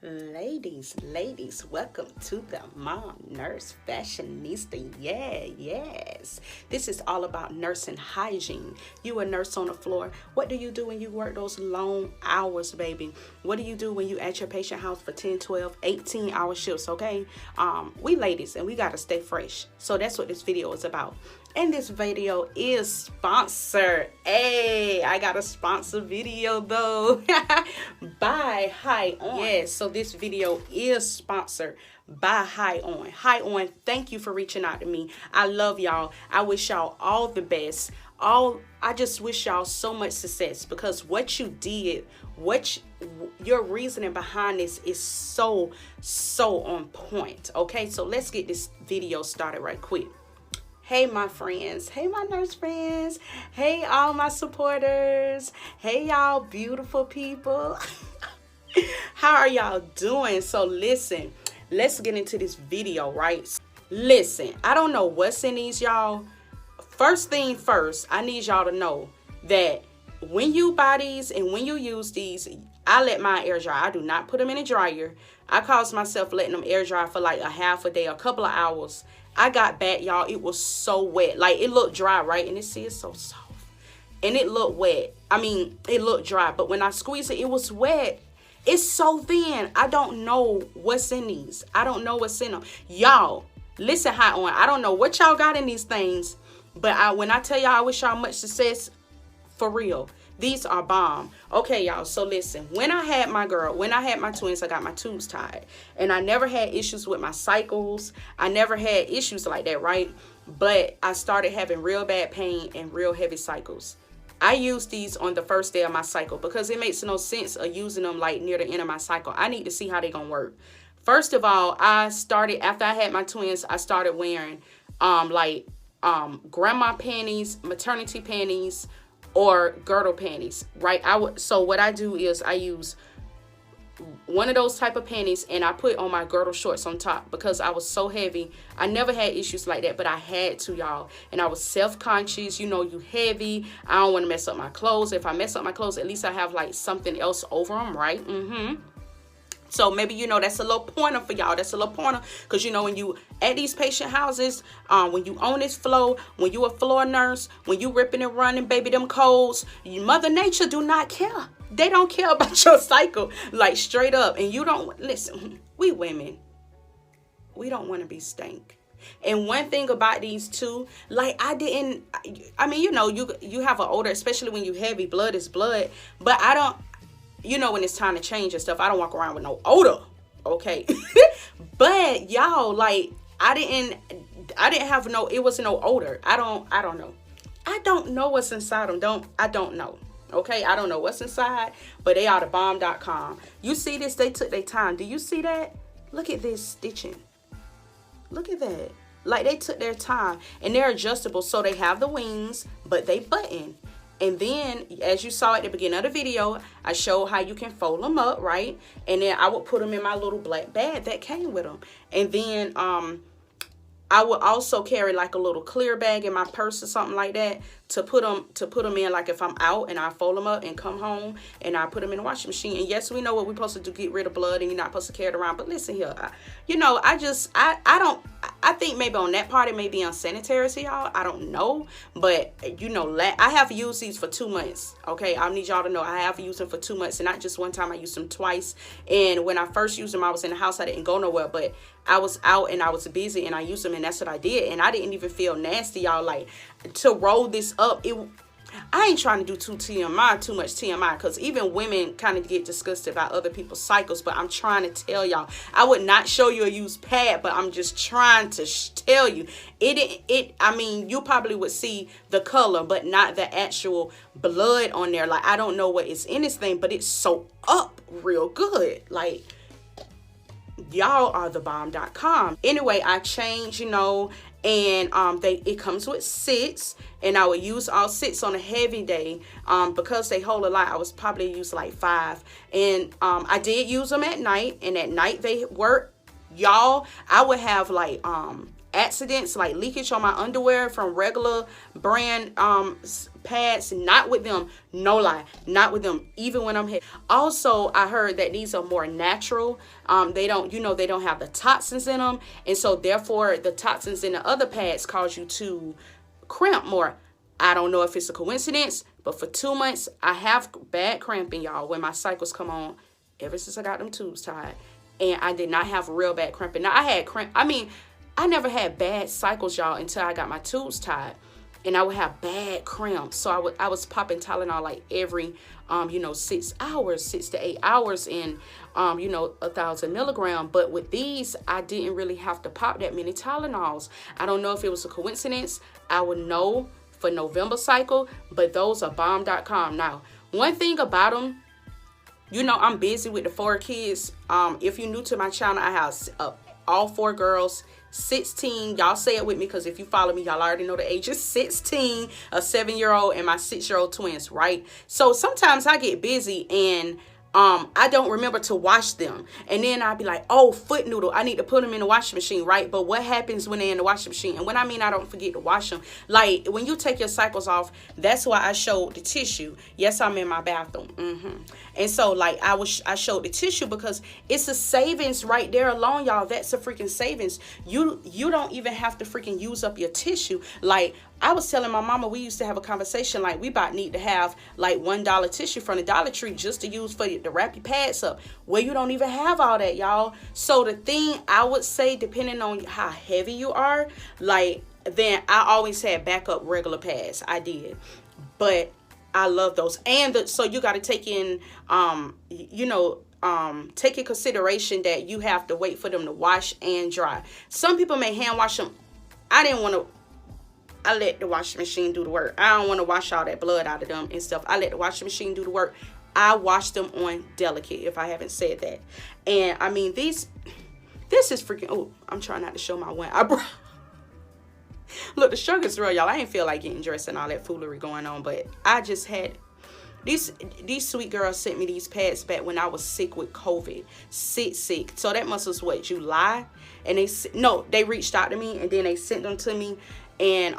Ladies, welcome to the Mom Nurse Fashionista. Yes. This is all about nursing hygiene. You a nurse on the floor. What do you do when you work those long hours, baby? What do you do when you at your patient house for 10, 12, 18-hour shifts, okay? We ladies, and we got to stay fresh. So that's what this video is about. And this video is sponsored. Hey, I got a sponsor video though by HighOh. Yes, so this video is sponsored by HighOh. HighOh, thank you for reaching out to me. I love y'all. I wish y'all all the best. I just wish y'all so much success, because what you did, your reasoning behind this is so on point. Okay, so let's get this video started right quick. Hey my friends, hey my nurse friends, hey all my supporters, hey y'all beautiful people. How are y'all doing? So listen, let's get into this video, right? Listen, I don't know what's in these, y'all. First thing first, I need y'all to know that when you buy these and when you use these, I let mine air dry. I do not put them in a dryer. I caused myself letting them air dry for like a half a day, a couple of hours. I got back, y'all. It was so wet. Like, it looked dry, right? And it's so soft. And it looked wet. I mean, it looked dry. But when I squeezed it, it was wet. It's so thin. I don't know what's in these. I don't know what's in them. Y'all, listen, HighOh. I don't know what y'all got in these things. But when I tell y'all I wish y'all much success, for real, these are bomb. Okay, y'all, so listen. When I had my twins, I got my tubes tied. And I never had issues with my cycles. I never had issues like that, right? But I started having real bad pain and real heavy cycles. I used these on the first day of my cycle because it makes no sense of using them like near the end of my cycle. I need to see how they gonna work. First of all, after I had my twins, I started wearing grandma panties, maternity panties, or girdle panties, right? So what I do is I use one of those type of panties and I put on my girdle shorts on top because I was so heavy. I never had issues like that, but I had to, y'all. And I was self-conscious. You know, you heavy. I don't want to mess up my clothes. If I mess up my clothes, at least I have like something else over them, right? So maybe, you know, that's a little pointer for y'all. That's a little pointer. Because, you know, when you at these patient houses, when you on this floor, when you a floor nurse, when you ripping and running, baby, them codes, Mother Nature do not care. They don't care about your cycle, like straight up. And you don't, listen, we women, we don't want to be stank. And one thing about these too, like I mean, you know, you have an odor, especially when you heavy, blood is blood. But I don't, you know, when it's time to change and stuff, I don't walk around with no odor, okay? But y'all, like, I didn't have no, it wasn't no odor. I don't know. I don't know what's inside them. I don't know, okay? I don't know what's inside, but they are the bomb.com. You see this? They took their time. Do you see that? Look at this stitching. Look at that. Like, they took their time, and they're adjustable, so they have the wings, but they button. And then, as you saw at the beginning of the video, I showed how you can fold them up, right? And then I would put them in my little black bag that came with them. And then I would also carry like a little clear bag in my purse or something like that to put them in, like if I'm out and I fold them up and come home and I put them in the washing machine. And yes, we know what we're supposed to do, get rid of blood, and you're not supposed to carry it around. But listen here, you know, I think maybe on that part it may be unsanitary to y'all. I don't know. But, you know, I have used these for 2 months. Okay, I need y'all to know I have used them for 2 months, and not just one time. I used them twice. And when I first used them, I was in the house. I didn't go nowhere, but I was out and I was busy and I used them, and that's what I did. And I didn't even feel nasty, y'all. Like, to roll this up, I ain't trying to do too much TMI, because even women kind of get disgusted about other people's cycles. But I'm trying to tell y'all, I would not show you a used pad, but I'm just trying to tell you I mean, you probably would see the color but not the actual blood on there. Like, I don't know what is in this thing, but it's so up real good. Like, y'all are the bomb.com. Anyway, I changed, you know, and it comes with 6, and I would use all 6 on a heavy day. Because they hold a lot, I was probably use like 5. And I did use them at night, and at night they work. Y'all, I would have like accidents like leakage on my underwear from regular brand pads, not with them. No lie, not with them, even when I'm here. Also, I heard that these are more natural. They don't, they don't have the toxins in them, and so therefore the toxins in the other pads cause you to cramp more. I don't know if it's a coincidence, but for 2 months I have bad cramping, y'all, when my cycles come on, ever since I got them tubes tied. And I did not have real bad cramping. Now, I had cramp. I mean, I never had bad cycles, y'all, until I got my tubes tied. And I would have bad cramps. So I was popping Tylenol like every, 6 hours, 6 to 8 hours in, 1,000 milligrams. But with these, I didn't really have to pop that many Tylenols. I don't know if it was a coincidence. I would know for November cycle, but those are bomb.com. Now, one thing about them, I'm busy with the 4 kids. If you're new to my channel, I have all 4 girls, 16. Y'all say it with me, because if you follow me, y'all already know the ages. 16, a 7-year-old, and my 6-year-old twins, right? So sometimes I get busy and I don't remember to wash them. And then I'll be like, oh, foot noodle, I need to put them in the washing machine, right? But what happens when they're in the washing machine? And when I mean I don't forget to wash them, like when you take your cycles off, that's why I showed the tissue. Yes, I'm in my bathroom. And so like I showed the tissue because it's a savings right there alone, y'all. That's a freaking savings. You don't even have to freaking use up your tissue. Like I was telling my mama, we used to have a conversation like we about need to have like $1 tissue from the Dollar Tree just to use for to wrap your pads up. Well, you don't even have all that, y'all. So the thing I would say, depending on how heavy you are, like then I always had backup regular pads. I did, but I love those. And so you got to take in, take in consideration that you have to wait for them to wash and dry. Some people may hand wash them. I let the washing machine do the work. I don't want to wash all that blood out of them and stuff. I let the washing machine do the work. I wash them on delicate, if I haven't said that. And I mean, this is freaking, oh, I'm trying not to show my one eyebrow. Look, the struggle's real, y'all. I ain't feel like getting dressed and all that foolery going on, but I just had, these sweet girls sent me these pads back when I was sick with COVID. Sick. So that must was what, July? And they reached out to me and then they sent them to me. And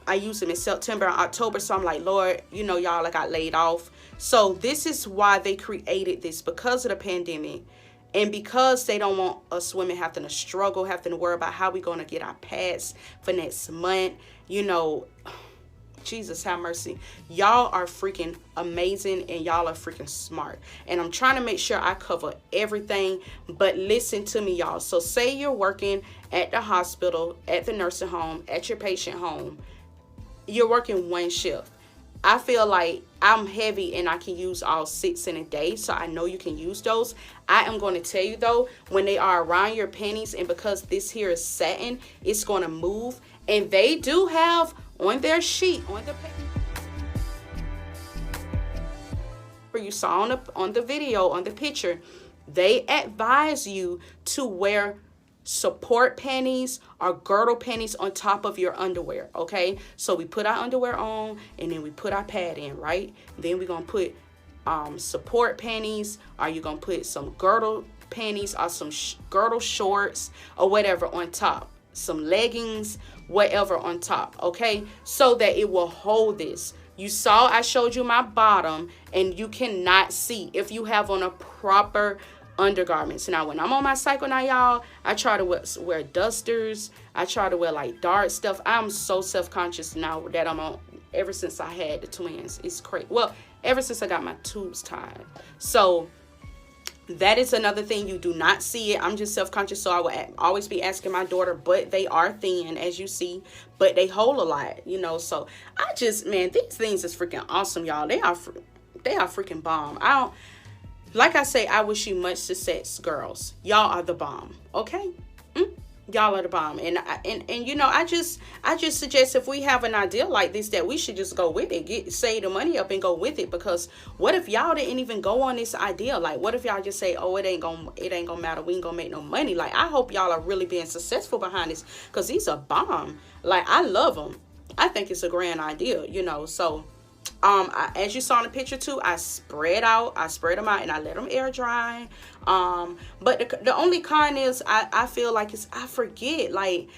I used them in September and October. So I'm like, Lord, y'all, I got laid off. So this is why they created this, because of the pandemic. And because they don't want us women having to struggle, having to worry about how we're going to get our pads for next month. Jesus have mercy. Y'all are freaking amazing and y'all are freaking smart. And I'm trying to make sure I cover everything. But listen to me, y'all. So say you're working at the hospital, at the nursing home, at your patient home. You're working one shift. I feel like I'm heavy and I can use all 6 in a day. So I know you can use those. I am going to tell you though, when they are around your panties, and because this here is satin, it's going to move. And they do have on their sheet, on the you saw on the video, on the picture, they advise you to wear support panties or girdle panties on top of your underwear. Okay, so we put our underwear on and then we put our pad in, right? Then we're gonna put support panties, or you're gonna put some girdle panties or some girdle shorts or whatever on top, some leggings, whatever on top. Okay, so that it will hold this. You saw I showed you my bottom, and you cannot see if you have on a proper undergarments. Now when I'm on my cycle now, y'all, I try to wear dusters. I try to wear like dark stuff. I'm so self-conscious now that I'm on, ever since I had the twins. It's crazy. Well, ever since I got my tubes tied. So that is another thing. You do not see it. I'm just self-conscious, so I will always be asking my daughter, but they are thin, as you see, but they hold a lot, so I just, man, these things is freaking awesome, y'all. They are freaking bomb. Like I say, I wish you much success, girls. Y'all are the bomb, okay? Y'all are the bomb. And I just suggest, if we have an idea like this, that we should just go with it, save the money up and go with it. Because what if y'all didn't even go on this idea? Like, what if y'all just say, oh, it ain't gonna matter, we ain't gonna make no money? Like, I hope y'all are really being successful behind this, because these are bomb. Like, I love them. I think it's a grand idea, so as you saw in the picture too, I spread them out and I let them air dry. But the only con is I feel like I forget, like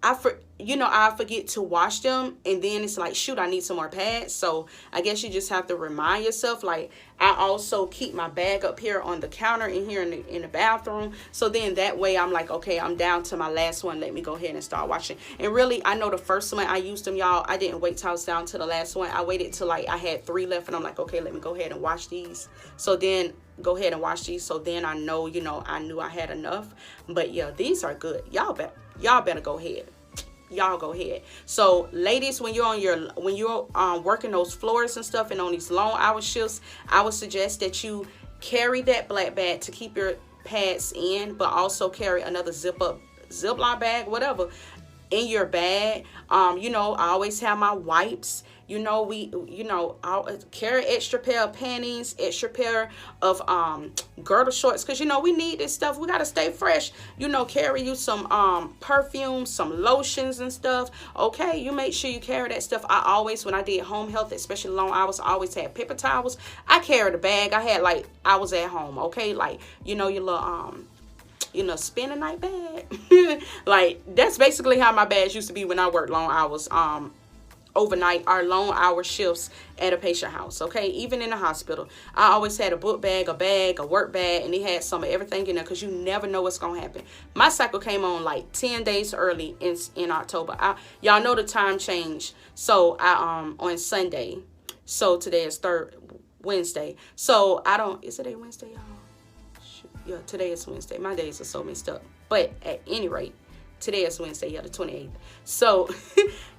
I forget to wash them, and then it's like, shoot, I need some more pads. So I guess you just have to remind yourself. Like, I also keep my bag up here on the counter in here in the bathroom. So then that way I'm like, okay, I'm down to my last one. Let me go ahead and start washing. And really, I know the first one I used them, y'all, I didn't wait till I was down to the last one. I waited till like I had 3 left, and I'm like, okay, let me go ahead and wash these. So then go ahead and wash these. So then I know, I knew I had enough. But yeah, these are good. Y'all better go ahead. Y'all go ahead. So ladies, when you're working those floors and stuff and on these long hour shifts, I would suggest that you carry that black bag to keep your pads in, but also carry another Ziploc bag, whatever, in your bag. I always have my wipes. I'll carry extra pair of panties, extra pair of girdle shorts, because we need this stuff. We gotta stay fresh. Carry you some perfume, some lotions and stuff. Okay, you make sure you carry that stuff. I always, when I did home health, especially long hours, I always had paper towels. I carried a bag. I had, like, I was at home. Okay, like, your little spend a night bag. Like, that's basically how my bags used to be when I worked long hours, overnight, our long hour shifts at a patient house. Okay, even in the hospital, I always had a book bag, a work bag, and it had some of everything in there, because you never know what's gonna happen. My cycle came on like 10 days early in October. Y'all know the time change. So I on Sunday, so today is Wednesday, so I don't, is today Wednesday, y'all? Yeah, today is Wednesday. My days are so messed up. But at any rate, today is Wednesday, yeah, the 28th. So,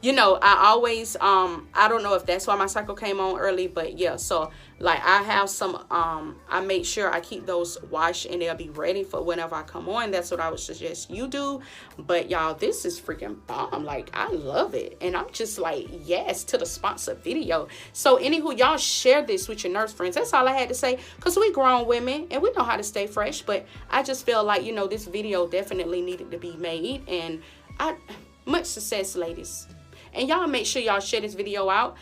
I always, I don't know if that's why my cycle came on early, but yeah, so, like, I have some, I make sure I keep those washed, and they'll be ready for whenever I come on. That's what I would suggest you do. But y'all, this is freaking bomb. Like, I love it. And I'm just like, yes, to the sponsored video. So, anywho, y'all share this with your nurse friends. That's all I had to say, because we grown women, and we know how to stay fresh. But I just feel like, this video definitely needed to be made. And much success, ladies. And y'all make sure y'all share this video out.